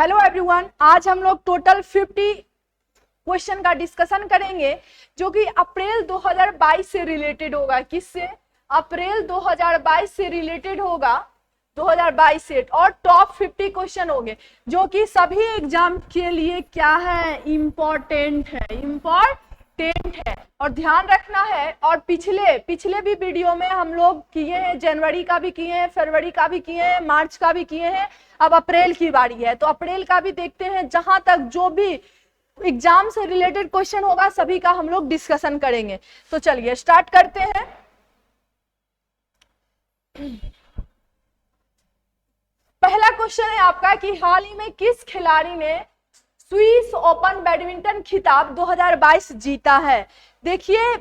Hello everyone, आज हम लोग टोटल 50 क्वेश्चन का डिस्कशन करेंगे जो कि अप्रैल 2022 से रिलेटेड होगा। किससे? अप्रैल 2022 से रिलेटेड होगा, 2022 से। और टॉप 50 क्वेश्चन होंगे जो कि सभी एग्जाम के लिए क्या है, इम्पोर्टेंट है और ध्यान रखना है। और पिछले भी वीडियो में हम लोग किए हैं, जनवरी का भी किए हैं, फरवरी का भी किए हैं, मार्च का भी किए हैं। अब अप्रैल की बारी है तो अप्रैल का भी देखते हैं। जहां तक जो भी एग्जाम से रिलेटेड क्वेश्चन होगा सभी का हम लोग डिस्कशन करेंगे। तो चलिए स्टार्ट करते हैं। पहला क्वेश्चन है आपका कि हाल ही में किस खिलाड़ी ने स्विस ओपन बैडमिंटन खिताब 2022 जीता है? देखिए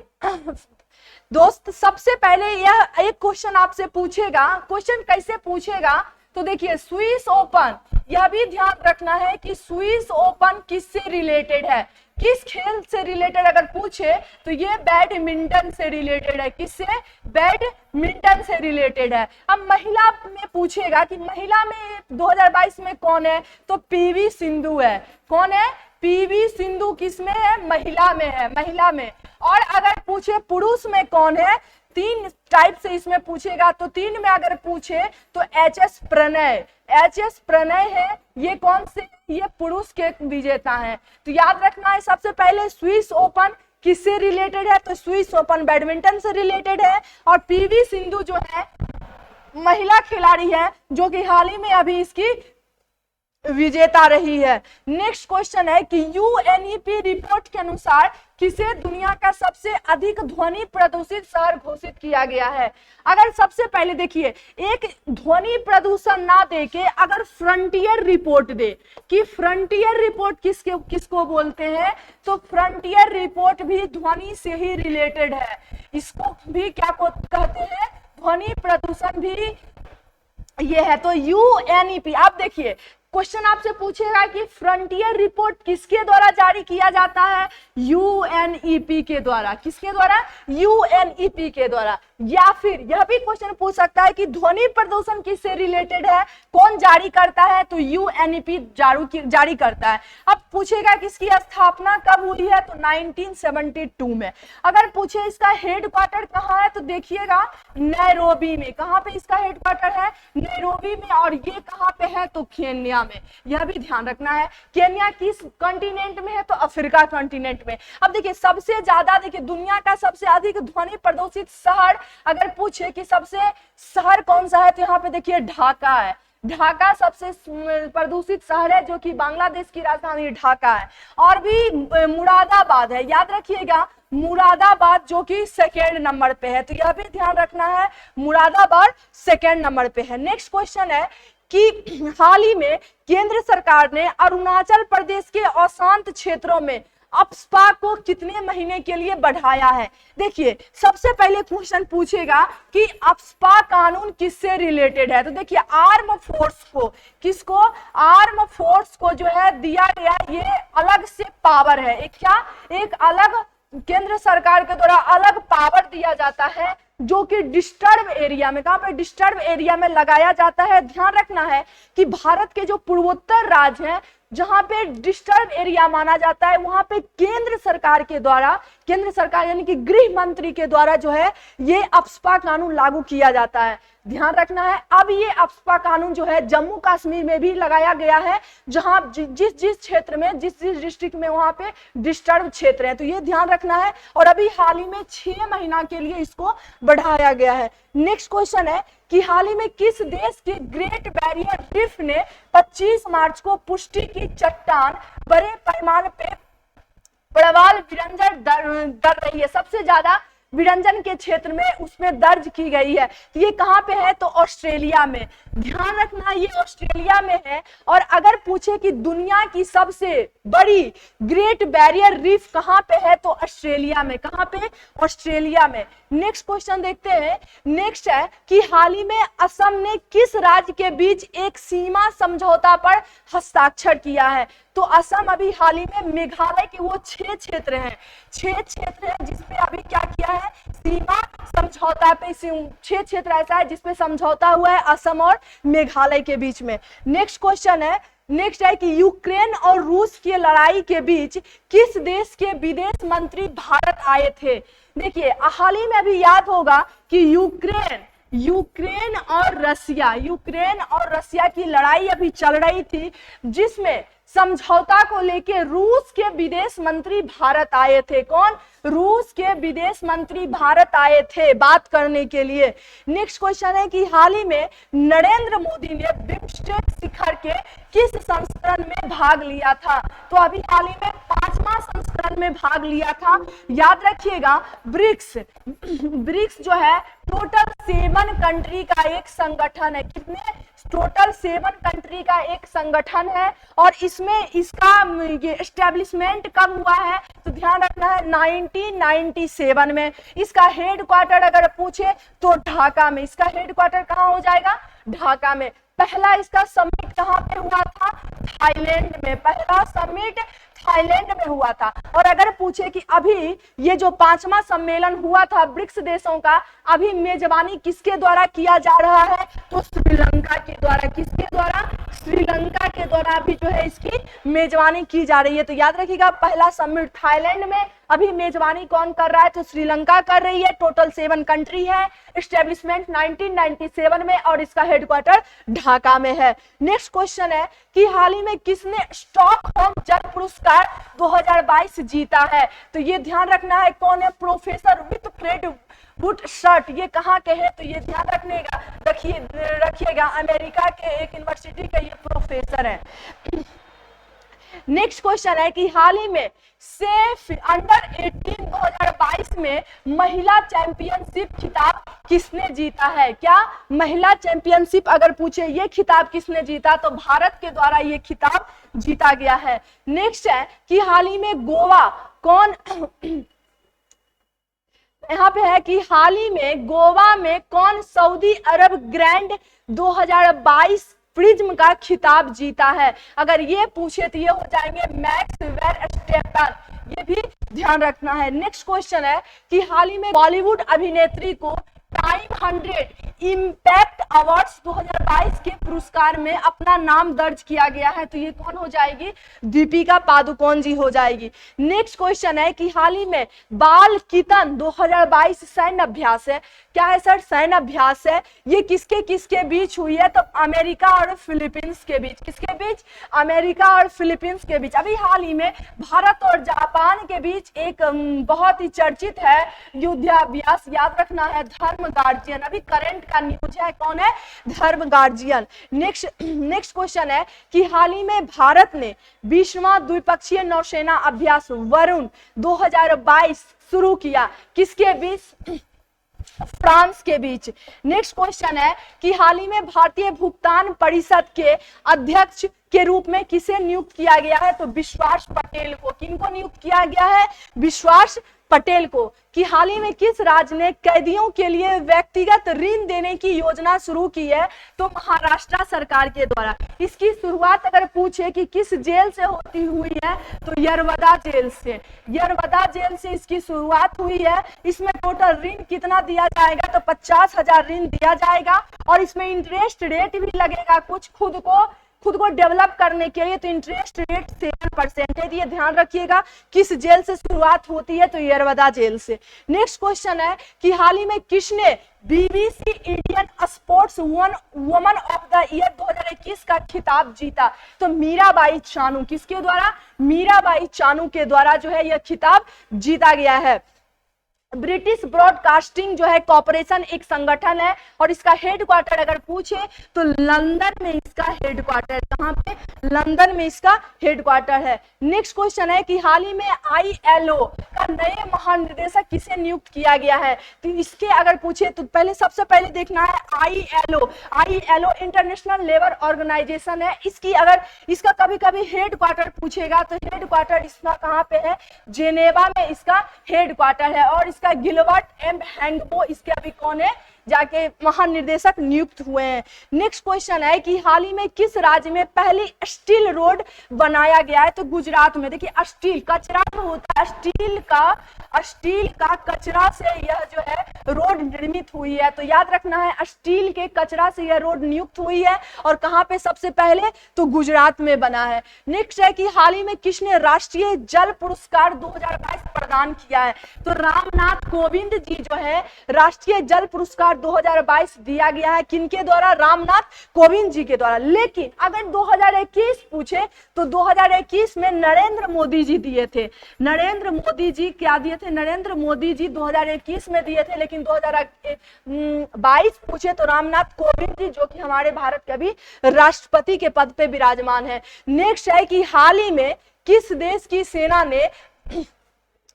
दोस्त, सबसे पहले यह एक क्वेश्चन आपसे पूछेगा। क्वेश्चन कैसे पूछेगा? तो देखिए, स्विस ओपन, यह भी ध्यान रखना है कि स्विस ओपन किससे रिलेटेड है, किस खेल से रिलेटेड अगर पूछे तो ये बैडमिंटन से रिलेटेड है। किससे? बैडमिंटन से रिलेटेड है। अब महिला में पूछेगा कि महिला में 2022 में कौन है, तो पीवी सिंधु है। कौन है? पीवी सिंधु। किस में है? महिला में है, महिला में। और अगर पूछे पुरुष में कौन है, 3 टाइप से इसमें पूछेगा। तो 3 में अगर पूछे तो एच.एस. प्रणय है। ये कौन से? ये पुरुष के विजेता हैं। तो याद रखना है, सबसे पहले स्विस ओपन किससे रिलेटेड है, तो स्विस ओपन बैडमिंटन से रिलेटेड है। और पीवी सिंधु जो है महिला खिलाड़ी है जो कि हाल ही में अभी इसकी विजेता रही है। नेक्स्ट क्वेश्चन है कि यूएनईपी रिपोर्ट के अनुसार किसे दुनिया का सबसे अधिक ध्वनि प्रदूषित शहर घोषित किया गया है? अगर सबसे पहले देखिए, एक ध्वनि प्रदूषण ना देके अगर फ्रंटियर रिपोर्ट दे कि फ्रंटियर रिपोर्ट किसको बोलते हैं, तो फ्रंटियर रिपोर्ट भी ध्वनि से ही रिलेटेड है। इसको भी क्या कहते हैं? ध्वनि प्रदूषण भी ये है। तो यूएनईपी, आप देखिए क्वेश्चन आपसे पूछेगा कि फ्रंटियर रिपोर्ट किसके द्वारा जारी किया जाता है? यूएनईपी के द्वारा। किसके द्वारा? यूएनईपी के द्वारा। या फिर यह भी क्वेश्चन पूछ सकता है कि ध्वनि प्रदूषण किससे रिलेटेड है, कौन जारी करता है, तो यूएनईपी जारी करता है। अब पूछेगा कि इसकी स्थापना कब हुई है, तो 1972 में। अगर पूछे इसका हेडक्वार्टर कहाँ है, तो देखिएगा नैरोबी में। कहाँ पे इसका हेडक्वार्टर है? नैरोबी में। और ये कहाँ पे है, तो केन्या में। यह भी ध्यान रखना है। केन्या किस कॉन्टिनेंट में है, तो अफ्रीका कॉन्टिनेंट में। अब देखिए सबसे ज्यादा, देखिए दुनिया का सबसे अधिक ध्वनि प्रदूषित शहर अगर पूछे कि सबसे शहर कौन सा है, तो यहाँ पे देखिए ढाका है। ढाका सबसे प्रदूषित शहर है जो कि बांग्लादेश की राजधानी ढाका है। और भी मुरादाबाद है, याद रखिएगा मुरादाबाद जो कि 2nd नंबर पे है। तो यह भी ध्यान रखना है, मुरादाबाद 2nd नंबर पे है। नेक्स्ट क्वेश्चन है कि हाल ही में केंद्र सरकार ने अरुणाचल प्रदेश के अशांत क्षेत्रों में अप्सपा को कितने महीने के लिए बढ़ाया है? देखिए सबसे पहले क्वेश्चन पूछेगा कि अप्सपा कानून किससे रिलेटेड है। तो देखिए आर्म फोर्स को, किसको? आर्म फोर्स को जो है दिया गया ये अलग से पावर है। एक क्या? एक अलग केंद्र सरकार के द्वारा अलग पावर दिया जाता है जो कि डिस्टर्ब एरिया में, कहां पे? डिस्टर्ब एरिया में लगाया जाता है। ध्यान रखना है कि भारत के जो पूर्वोत्तर राज्य हैं जहां पे डिस्टर्ब एरिया माना जाता है, वहां पे केंद्र सरकार के द्वारा, केंद्र सरकार यानी कि गृह मंत्री के द्वारा जो है ये अप्सपा कानून लागू किया जाता है। ध्यान रखना है। अब ये अप्सपा कानून जो है जम्मू कश्मीर में भी लगाया गया है, जहां जिस क्षेत्र में, जिस डिस्ट्रिक्ट में वहां पे डिस्टर्ब क्षेत्र है। तो ये ध्यान रखना है। और अभी हाल ही में 6 महीना के लिए इसको बढ़ाया गया है। नेक्स्ट क्वेश्चन है कि हाल ही में किस देश के ग्रेट बैरियर रीफ ने 25 मार्च को पुष्टि की चट्टान बड़े पैमाने पे प्रवाल विरंजन दर रही है? सबसे ज्यादा विरंजन के क्षेत्र में उसमें दर्ज की गई है। तो ये कहां पे है, तो ऑस्ट्रेलिया में। ध्यान रखना ये ऑस्ट्रेलिया में है। और अगर पूछे कि दुनिया की सबसे बड़ी ग्रेट बैरियर रीफ कहां पे है, तो ऑस्ट्रेलिया में। कहां पे? ऑस्ट्रेलिया में। नेक्स्ट क्वेश्चन देखते हैं। नेक्स्ट है कि हाल ही में असम ने किस राज्य के बीच एक सीमा समझौता पर हस्ताक्षर किया है? तो असम अभी हाल ही में मेघालय के वो 6 क्षेत्र हैं, 6 क्षेत्र हैं जिसपे अभी क्या किया है, सीमा समझौता पे 6 क्षेत्र ऐसा है जिसपे समझौता हुआ है असम और मेघालय के बीच में। नेक्स्ट क्वेश्चन है नेक्स्ट है कि यूक्रेन और रूस की लड़ाई के बीच किस देश के विदेश मंत्री भारत आए थे। देखिए हाल ही में अभी याद होगा कि यूक्रेन और रसिया की लड़ाई अभी चल रही थी, जिसमें समझौता को लेके रूस के विदेश मंत्री भारत आए थे। कौन? रूस के विदेश मंत्री भारत आए थे बात करने के लिए। नेक्स्ट क्वेश्चन है कि हाल ही में नरेंद्र मोदी ने बिम्स्टेक शिखर के किस संस्करण में भाग लिया था? तो अभी हाल ही में 5वां संस्करण में भाग लिया था। याद रखिएगा ब्रिक्स जो है टोटल 7 कंट्री का एक संगठन है। कितने? टोटल 7 कंट्री का एक संगठन है और इसमें इसका एस्टेब्लिशमेंट कब हुआ है? तो ध्यान रखना है 1997 में। इसका हेडक्वार्टर अगर पूछे तो ढाका में। इसका हेडक्वार्टर कहाँ हो जाएगा? ढाका में। पहला इसका समिट कहाँ पे हुआ था? थाईलैंड में। पहला समिट थाईलैंड में हुआ था। और अगर पूछे कि अभी ये जो 5वां सम्मेलन हुआ था ब्रिक्स देशों का, अभी मेजबानी किसके द्वारा किया जा रहा है? तो श्रीलंका के द्वारा। किसके द्वारा? श्रीलंका के द्वारा अभी जो है इसकी मेजबानी की जा रही है। तो याद रखिएगा पहला समिट थाईलैंड में, अभी मेजबानी कौन कर रहा है? तो श्रीलंका कर रही है। टोटल 7 कंट्री है। एस्टेब्लिशमेंट 1997 में और इसका हेडक्वार्टर ढाका में है। नेक्स्ट क्वेश्चन है कि हाल ही में किसने स्टॉकहोम जल पुरस्कार 2022 जीता है? तो ये ध्यान रखना है कौन है? प्रोफेसर विटफ्रेड बुटशर्ट। ये कहाँ के हैं? तो ये ध्यान रखिएगा अमेरिका के एक यूनिवर्सिटी के ये प्रोफेसर है। नेक्स्ट क्वेश्चन है कि हाल ही में सेफ अंडर 18 2022 में महिला चैंपियनशिप खिताब किसने जीता है? क्या? महिला चैंपियनशिप अगर पूछे ये खिताब किसने जीता तो भारत के द्वारा ये खिताब जीता गया है। नेक्स्ट है कि हाल ही में गोवा कौन यहाँ पे है कि हाल ही में गोवा में कौन सऊदी अरब ग्रैंड 2022 प्रिज्म का खिताब जीता है? अगर ये पूछे तो ये हो जाएंगे मैक्स वर्स्टेपन। ये भी ध्यान रखना है। नेक्स्ट क्वेश्चन है कि हाल ही में बॉलीवुड अभिनेत्री को टाइम 100 इम्पैक्ट अवार्ड्स 2022 के पुरस्कार में अपना नाम दर्ज किया गया है। तो ये कौन हो जाएगी? दीपिका पादुकोण जी हो जाएगी। नेक्स्ट क्वेश्चन है कि हाल ही में बाल कीर्तन 2022 सैन्य अभ्यास है। क्या है सर? सैन्य अभ्यास है। ये किसके बीच हुई है? तो अमेरिका और फिलीपींस के बीच। किसके बीच? अमेरिका और फिलीपींस के बीच। अभी हाल ही में भारत और जापान के बीच एक बहुत ही चर्चित है युद्धाभ्यास। याद रखना है धर्म गार्जियन। अभी करंट का न्यूज है। कौन है? धर्म गार्जियन। नेक्स्ट क्वेश्चन है कि हाल ही में भारत ने 20वां द्विपक्षीय नौसेना अभ्यास वरुण 2022 शुरू किया। किसके बीच? फ्रांस के बीच। नेक्स्ट क्वेश्चन है कि हाल ही में भारतीय भुगतान परिषद के अध्यक्ष के रूप में किसे नियुक्त किया गया है? तो विश्वास पटेल को। किनको नियुक्त किया गया है? विश्वास पटेल को। कि हाल ही में किस राज्य ने कैदियों के लिए व्यक्तिगत ऋण देने की योजना शुरू की है? तो महाराष्ट्र सरकार के द्वारा। इसकी शुरुआत अगर पूछे कि किस जेल से होती हुई है तो यरवदा जेल से। यरवदा जेल से इसकी शुरुआत हुई है। इसमें टोटल ऋण कितना दिया जाएगा? तो 50,000 ऋण दिया जाएगा और इसमें इंटरेस्ट रेट भी लगेगा कुछ खुद को डेवलप करने के लिए। तो इंटरेस्ट रेट 7% है। ये ध्यान रखिएगा किस जेल से शुरुआत होती है? तो यरवदा जेल से। नेक्स्ट क्वेश्चन है कि हाल ही में किसने BBC Indian sports woman of the year 2021 का खिताब जीता? तो मीराबाई चानू। किसके द्वारा? मीराबाई चानू के द्वारा जो है यह खिताब जीता गया है। ब्रिटिश ब्रॉडकास्टिंग जो है कॉर्पोरेशन एक संगठन है और इसका हेडक्वार्टर अगर पूछे तो लंदन में इसका हेडक्वार्टर। कहाँ पे? लंदन में इसका हेडक्वार्टर है। नेक्स्ट क्वेश्चन है कि हाल ही में ILO का नए महानिदेशक किसे नियुक्त किया गया है? तो इसके अगर पूछे तो सबसे पहले देखना है ILO इंटरनेशनल लेबर ऑर्गेनाइजेशन है। इसका कभी कभी हेडक्वार्टर पूछेगा तो हेडक्वार्टर इसका कहाँ पे है? जेनेवा में इसका हेडक्वार्टर है। और इसका गिलबर्ट एम हैंगबो इसके अभी कौन है? जाके महानिर्देशक नियुक्त हुए हैं। नेक्स्ट क्वेश्चन है कि हाल ही में किस राज्य में पहली स्टील रोड बनाया गया है? तो गुजरात में। देखिए स्टील कचरा जो होता है, स्टील का कचरा से यह जो है रोड निर्मित हुई है। तो याद रखना है स्टील के कचरा से यह रोड नियुक्त हुई है और कहां पे सबसे पहले? तो गुजरात में बना है। नेक्स्ट है कि हाल ही में किसने राष्ट्रीय जल पुरस्कार 2022 प्रदान किया है? तो रामनाथ कोविंद जी जो है राष्ट्रीय जल पुरस्कार 2022 दिया गया है। किनके द्वारा? रामनाथ कोविंद जी के द्वारा। लेकिन अगर 2021 पूछे तो 2021 में नरेंद्र मोदी जी दिए थे। नरेंद्र मोदी जी क्या दिए थे? नरेंद्र मोदी जी 2021 में दिए थे, लेकिन 2022 पूछे तो रामनाथ कोविंद जी, जो कि हमारे भारत के अभी राष्ट्रपति के पद पे विराजमान है। नेक्स्ट है कि हाल ही में किस देश की सेना ने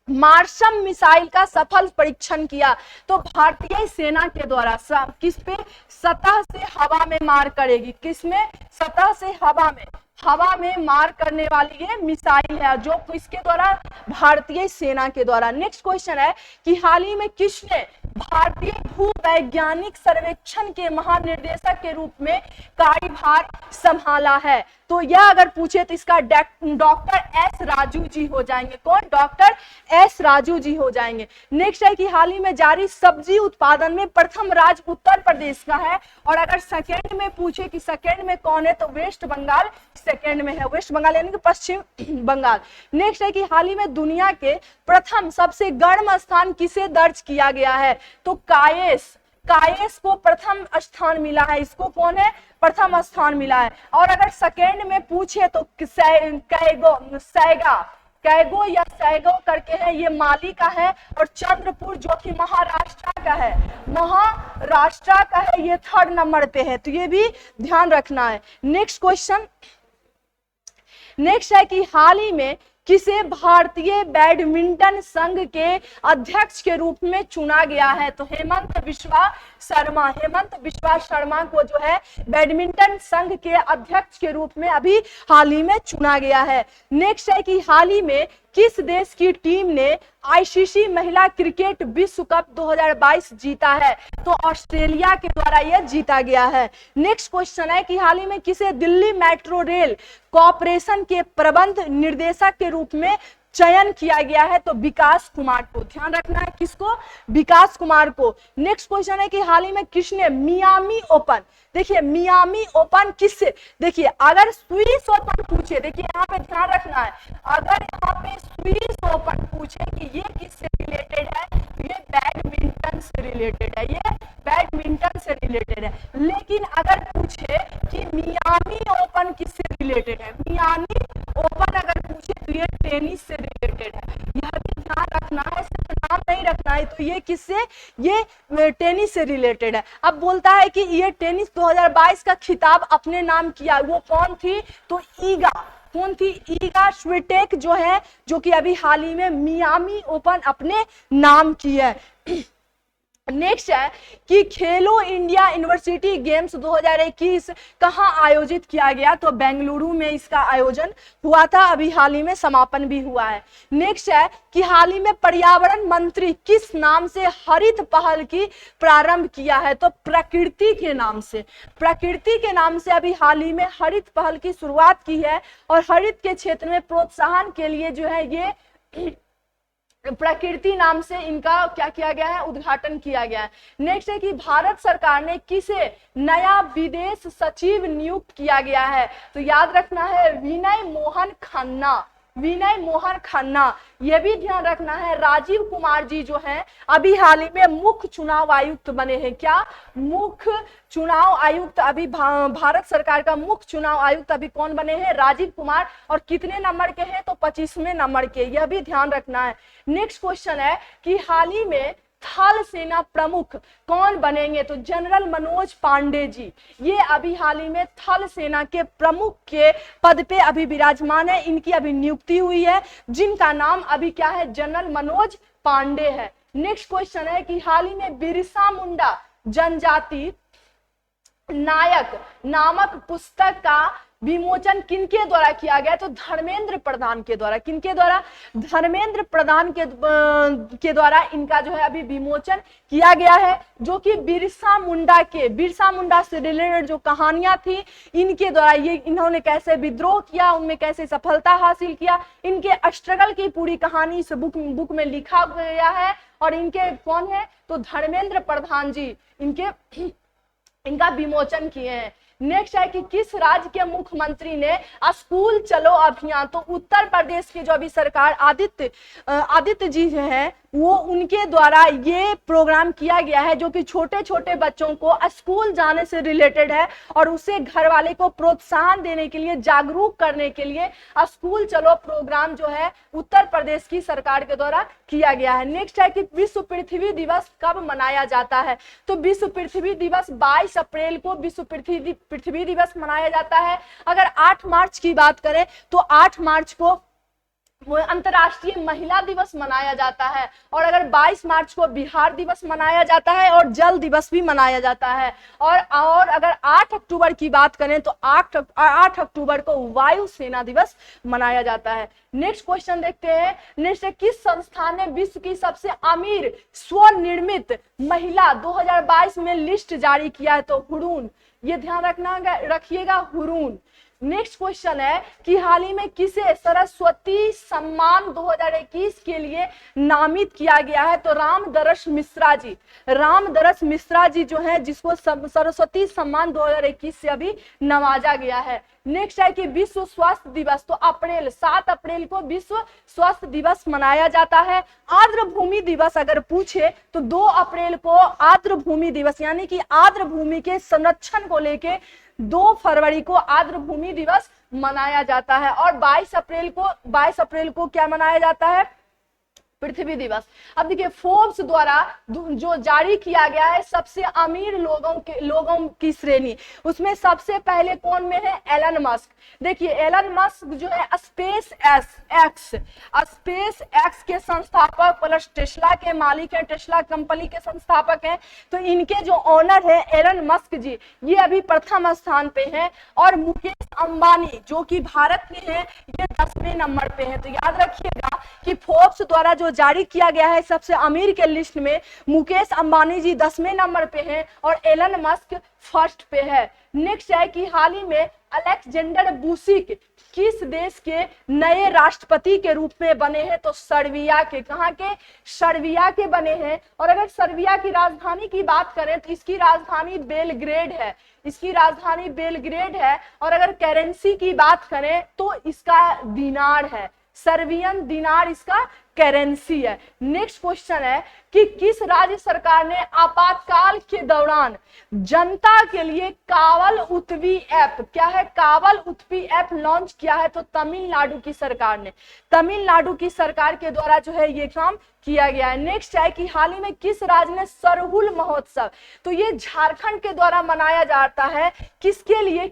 मार्शल मिसाइल का सफल परीक्षण किया? तो भारतीय सेना के द्वारा। किस पे? सतह से हवा में मार करेगी। किसमें? सतह से हवा में मार करने वाली ये मिसाइल है, जो किसके द्वारा? भारतीय सेना के द्वारा। नेक्स्ट क्वेश्चन है कि हाल ही में किसने भारतीय भूवैज्ञानिक सर्वेक्षण के महानिर्देशक के रूप में कार्यभार संभाला है? तो यह अगर पूछे तो इसका डॉक्टर एस राजू जी हो जाएंगे। कौन? डॉक्टर एस राजू जी हो जाएंगे। नेक्स्ट है कि हाल ही में जारी सब्जी उत्पादन में प्रथम राज्य उत्तर प्रदेश का है, और अगर सेकेंड में पूछे कि सेकेंड में कौन है तो वेस्ट बंगाल सेकेंड में है। वेस्ट बंगाल यानी कि पश्चिम बंगाल। नेक्स्ट है कि हाल ही में दुनिया के प्रथम सबसे गर्म स्थान किसे दर्ज किया गया है? तो कायस को प्रथम स्थान मिला है। इसको कौन है? प्रथम स्थान मिला है। और अगर सेकेंड में पूछे तो कैगो या सैगो करके है, ये माली का है। और चंद्रपुर जो कि महाराष्ट्र का है, महाराष्ट्र का है, ये थर्ड नंबर पे है। तो ये भी ध्यान रखना है। Next question. नेक्स्ट है कि हाल ही में किसे भारतीय बैडमिंटन संघ के अध्यक्ष के रूप में चुना गया है? तो हेमंत बिस्वा शर्मा को जो है बैडमिंटन संघ के अध्यक्ष के रूप में अभी हाल ही में चुना गया है। नेक्स्ट है कि हाल ही में किस देश की टीम ने आईसीसी महिला क्रिकेट विश्व कप 2022 जीता है? तो ऑस्ट्रेलिया के द्वारा यह जीता गया है। नेक्स्ट क्वेश्चन है कि हाल ही में किसे दिल्ली मेट्रो रेल कॉर्पोरेशन के प्रबंध निर्देशक के रूप में चयन किया गया है? तो विकास कुमार को। ध्यान रखना है किसको? विकास कुमार को। नेक्स्ट क्वेश्चन है कि हाल ही में किसने मियामी ओपन, देखिए मियामी ओपन किससे? देखिए अगर स्विस ओपन पूछे, देखिए यहाँ पे ध्यान रखना है, अगर यहाँ पे स्विस ओपन पूछे कि ये किससे रिलेटेड है, तो ये बैडमिंटन से रिलेटेड है, ये बैडमिंटन से रिलेटेड है। लेकिन अगर पूछे कि मियामी ओपन किससे रिलेटेड है, मियामी ओपन अगर पूछे तो ये टेनिस से रिलेटेड है। यह भी ध्यान रखना है, सिर्फ नाम नहीं रखना है। तो ये किससे? ये टेनिस से रिलेटेड है। अब बोलता है कि ये टेनिस 2022 का खिताब अपने नाम किया, वो कौन थी? तो ईगा। कौन थी? ईगा स्विटेक जो है, जो कि अभी हाल ही में मियामी ओपन अपने नाम की है। नेक्स्ट है कि खेलो इंडिया यूनिवर्सिटी गेम्स 2021 कहां आयोजित किया गया? तो बेंगलुरु में इसका आयोजन हुआ था, अभी हाल ही में समापन भी हुआ है। नेक्स्ट है कि हाल ही में पर्यावरण मंत्री किस नाम से हरित पहल की प्रारंभ किया है? तो प्रकृति के नाम से। प्रकृति के नाम से अभी हाल ही में हरित पहल की शुरुआत की है, और हरित के क्षेत्र में प्रोत्साहन के लिए जो है ये प्रकृति नाम से इनका क्या किया गया है? उद्घाटन किया गया है। नेक्स्ट है कि भारत सरकार ने किसे नया विदेश सचिव नियुक्त किया गया है? तो याद रखना है विनय मोहन खन्ना। विनय मोहन खन्ना। यह भी ध्यान रखना है राजीव कुमार जी जो हैं अभी हाल ही में मुख्य चुनाव आयुक्त बने हैं। क्या? मुख्य चुनाव आयुक्त। अभी भारत सरकार का मुख्य चुनाव आयुक्त अभी कौन बने हैं? राजीव कुमार। और कितने नंबर के हैं? तो 25वें नंबर के। यह भी ध्यान रखना है। नेक्स्ट क्वेश्चन है कि हाल ही में थल सेना प्रमुख कौन बनेंगे? तो जनरल मनोज पांडे जी। ये अभी हाल ही में थल सेना के प्रमुख के पद पे अभी विराजमान है। इनकी अभी नियुक्ति हुई है, जिनका नाम अभी क्या है? जनरल मनोज पांडे है। नेक्स्ट क्वेश्चन है कि हाल ही में बिरसा मुंडा जनजाति नायक नामक पुस्तक का विमोचन किनके द्वारा किया गया, तो धर्मेंद्र प्रधान के द्वारा। किनके द्वारा, धर्मेंद्र प्रधान के द्वारा इनका जो है अभी विमोचन किया गया है, जो कि बिरसा मुंडा से रिलेटेड जो कहानियां थी इनके द्वारा, ये इन्होंने कैसे विद्रोह किया, उनमें कैसे सफलता हासिल किया, इनके स्ट्रगल की पूरी कहानी इस बुक में लिखा गया है। और इनके कौन है, तो धर्मेंद्र प्रधान जी इनका विमोचन किए हैं। नेक्स्ट है कि किस राज्य के मुख्यमंत्री ने स्कूल चलो अभियान, तो उत्तर प्रदेश की जो अभी सरकार आदित्य जी हैं वो उनके द्वारा ये प्रोग्राम किया गया है, जो कि छोटे छोटे बच्चों को स्कूल जाने से रिलेटेड है और उसे घर वाले को प्रोत्साहन देने के लिए, जागरूक करने के लिए स्कूल चलो प्रोग्राम जो है उत्तर प्रदेश की सरकार के द्वारा किया गया है। नेक्स्ट है कि विश्व पृथ्वी दिवस कब मनाया जाता है, तो विश्व पृथ्वी दिवस 22 अप्रैल को विश्व पृथ्वी दिवस मनाया जाता है। अगर 8 मार्च की बात करें तो 8 मार्च को अंतर्राष्ट्रीय महिला दिवस मनाया जाता है, और अगर 22 मार्च को बिहार दिवस मनाया जाता है और जल दिवस भी मनाया जाता है। और अगर 8 अक्टूबर की बात करें तो 8 अक्टूबर को वायु सेना दिवस मनाया जाता है। नेक्स्ट क्वेश्चन देखते हैं। नेक्स्ट है किस संस्थान ने विश्व की सबसे अमीर स्वनिर्मित महिला 2022 में लिस्ट जारी किया है, तो हुरून, ये ध्यान रखिएगा, हुरून। नेक्स्ट क्वेश्चन है कि हाल ही में किसे सरस्वती सम्मान 2021 के लिए नामित किया गया है, तो रामदरस मिश्रा जी जो है, जिसको सरस्वती सम्मान 2021 से अभी नवाजा गया है। नेक्स्ट है कि विश्व स्वास्थ्य दिवस, तो 7 अप्रैल को विश्व स्वास्थ्य दिवस मनाया जाता है। आर्द्र भूमि दिवस अगर पूछे तो 2 अप्रैल को आर्द्र भूमि दिवस, यानी कि आर्द्र भूमि के संरक्षण को लेके 2 फरवरी को आर्द्र भूमि दिवस मनाया जाता है। और 22 अप्रैल को क्या मनाया जाता है, पृथ्वी दिवस। अब देखिए फोर्ब्स द्वारा जो जारी किया गया है सबसे अमीर लोगों की श्रेणी, उसमें सबसे पहले कौन में है, एलन मस्क। देखिए एलन मस्क जो है स्पेस एक्स के संस्थापक प्लस टेस्ला के मालिक है, टेस्ला कंपनी के संस्थापक हैं। तो इनके जो ऑनर है एलन मस्क जी, ये अभी प्रथम स्थान पे हैं। और मुकेश अंबानी जो कि भारत के हैं, ये 10वें नंबर पे हैं। तो याद रखिएगा कि फोर्ब्स द्वारा जो जारी किया गया है सबसे अमीर के लिस्ट में मुकेश अंबानी जी 10वें नंबर पे हैं और एलन मस्क फर्स्ट पे है। नेक्स्ट है कि हाल ही में अलेक्जेंडर बुसिक किस देश के नए राष्ट्रपति के रूप में बने हैं, तो सर्बिया के। कहां के, सर्बिया के बने हैं। और अगर सर्बिया की राजधानी की बात करें तो इसकी राजधानी बेलग्रेड है। और अगर करेंसी की बात करें तो इसका दिनार है, सर्बियन दिनार इसका करेंसी है। नेक्स्ट क्वेश्चन है कि किस राज्य सरकार ने आपातकाल के दौरान जनता के लिए कावल उत्वी ऐप, क्या है, कावल उत्वी ऐप लॉन्च किया है, तो तमिलनाडु की सरकार ने, तमिलनाडु की सरकार के द्वारा जो है ये काम किया गया है। नेक्स्ट है कि हाल ही में किस राज्य ने सरहुल महोत्सव, तो ये झारखंड के द्वारा मनाया जाता है। किसके लिए,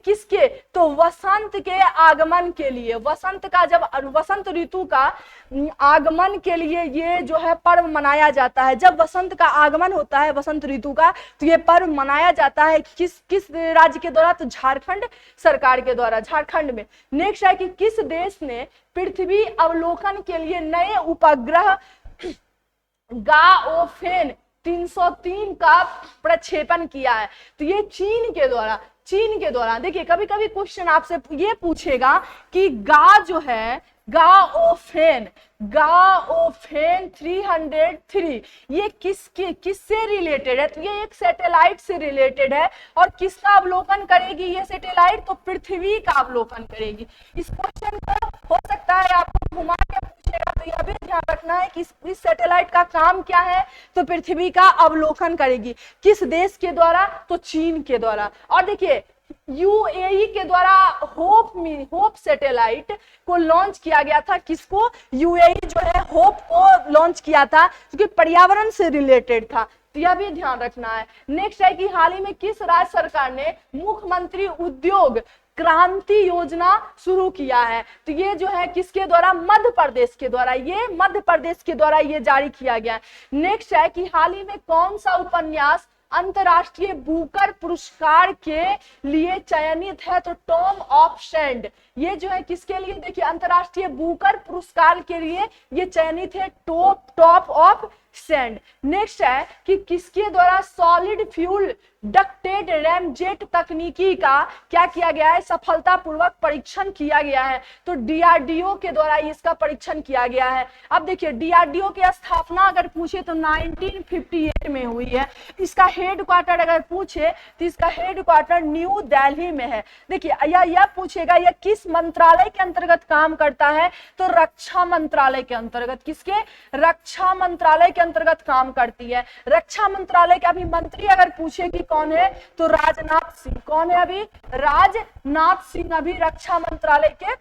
तो वसंत के आगमन के लिए, वसंत ऋतु का आगमन के लिए ये जो है पर्व मनाया जाता है। जब वसंत का आगमन होता है, वसंत ऋतु का, तो ये पर्व मनाया जाता है किस राज्य के द्वारा, तो झारखंड सरकार के द्वारा, झारखंड में। नेक्स्ट है कि किस देश ने पृथ्वी अवलोकन के लिए नए उपग्रह गाओफेन 303 का प्रक्षेपण किया है, तो ये चीन के द्वारा। देखिए कभी कभी क्वेश्चन आपसे ये पूछेगा कि गाओफेन 303 ये किससे रिलेटेड है, तो ये एक सैटेलाइट से रिलेटेड है। और किसका अवलोकन करेगी ये सैटेलाइट, तो पृथ्वी का अवलोकन करेगी। इस क्वेश्चन को हो सकता है आपको घुमा के पूछेगा, तो यह भी ध्यान रखना है कि इस सैटेलाइट का काम क्या है, तो पृथ्वी का अवलोकन करेगी। किस देश के द्वारा, तो चीन के द्वारा। और देखिए यूएई के द्वारा होप सैटेलाइट को लॉन्च किया गया था। किसको, यूएई जो है होप को लॉन्च किया था, क्योंकि पर्यावरण से रिलेटेड था, तो यह भी ध्यान रखना है। नेक्स्ट है कि हाल ही में किस राज्य सरकार ने मुख्यमंत्री उद्योग क्रांति योजना शुरू किया है, तो ये जो है किसके द्वारा, मध्य प्रदेश के द्वारा, ये जारी किया गया है। नेक्स्ट है कि हाल ही में कौन सा उपन्यास अंतरराष्ट्रीय बुकर पुरस्कार के लिए चयनित है? तो टॉम ऑफ सैंड, ये जो है किसके लिए, देखिए अंतरराष्ट्रीय बुकर पुरस्कार के लिए ये चयनित है, टॉप ऑफ सैंड। नेक्स्ट है कि किसके द्वारा सॉलिड फ्यूल डक्टेड रैमजेट तकनीकी का क्या किया गया है, सफलतापूर्वक परीक्षण किया गया है? तो डीआरडीओ के द्वारा इसका परीक्षण किया गया है। अब देखिए डीआरडीओ की स्थापना अगर पूछे तो 1958 में हुई है। इसका हेडक्वार्टर अगर पूछे तो इसका हेडक्वार्टर न्यू दिल्ली में है। देखिए यह पूछेगा यह किस मंत्रालय के अंतर्गत काम करता है, तो रक्षा मंत्रालय के अंतर्गत, किसके, रक्षा मंत्रालय के अंतर्गत काम करती है। रक्षा मंत्रालय के अभी मंत्री अगर पूछे कि कौन है, तो राजनाथ सिंह। कौन है अभी, राजनाथ सिंह अभी रक्षा मंत्रालय के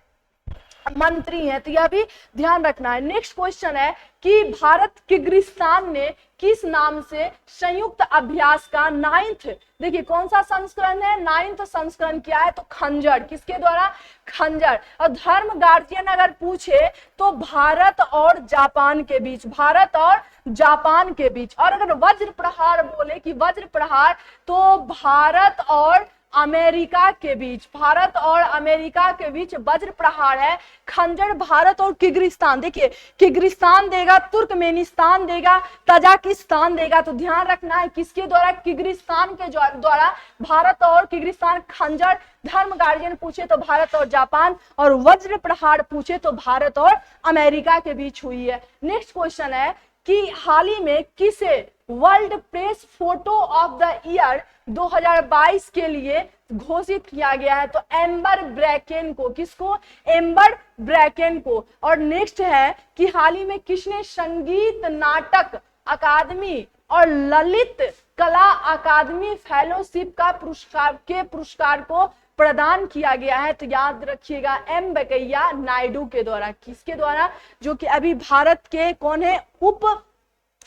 मंत्री हैं, तो यह भी ध्यान रखना है। नेक्स्ट क्वेश्चन है कि भारत किर्गिस्तान ने किस नाम से संयुक्त अभ्यास का 9th, देखिए कौन सा संस्करण है, 9th संस्करण क्या है, तो खंजर, किसके द्वारा, खंजर। और धर्म गार्जियन अगर पूछे तो भारत और जापान के बीच, भारत और जापान के बीच। और अगर वज्र प्रहार बोले कि वज्र प्रहार, तो भारत और अमेरिका के बीच, भारत और अमेरिका के बीच वज्र प्रहार है। खंजर भारत और किर्गिस्तान, देखिए किर्गिस्तान देगा, तुर्कमेनिस्तान देगा, तजाकिस्तान देगा, तो ध्यान रखना है किसके द्वारा, किर्गिस्तान के द्वारा भारत और किर्गिस्तान खंजर। धर्म गार्जियन पूछे तो भारत और जापान, और वज्र प्रहार पूछे तो भारत और अमेरिका के बीच हुई है। नेक्स्ट क्वेश्चन है कि हाल ही में किसे world press photo of the year 2022 के लिए घोषित किया गया है, तो एम्बर ब्रैकेन को, किसको, एम्बर ब्रैकेन को। और नेक्स्ट है कि हाल ही में किसने संगीत नाटक अकादमी और ललित कला अकादमी फेलोशिप का पुरस्कार को प्रदान किया गया है, तो याद रखिएगा एम वेंकैया नायडू के द्वारा। किसके द्वारा, जो कि अभी भारत के कौन है, उप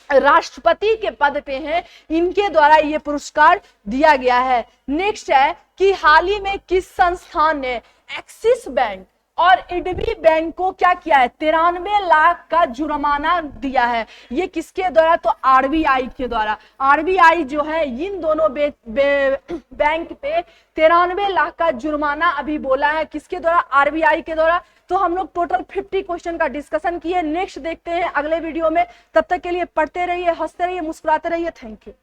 राष्ट्रपति के पद पे हैं, इनके द्वारा ये पुरस्कार दिया गया है। नेक्स्ट है कि हाल ही में किस संस्थान ने एक्सिस बैंक और इडबी बैंक को क्या किया है, 93 लाख का जुर्माना दिया है। ये किसके द्वारा, तो आरबीआई के द्वारा। आरबीआई जो है इन दोनों बैंक पे 93 लाख का जुर्माना अभी बोला है, किसके द्वारा, आरबीआई के द्वारा। तो हम लोग टोटल 50 क्वेश्चन का डिस्कशन किए। नेक्स्ट देखते हैं अगले वीडियो में, तब तक के लिए पढ़ते रहिए, हंसते रहिए, मुस्कुराते रहिए। Thank you.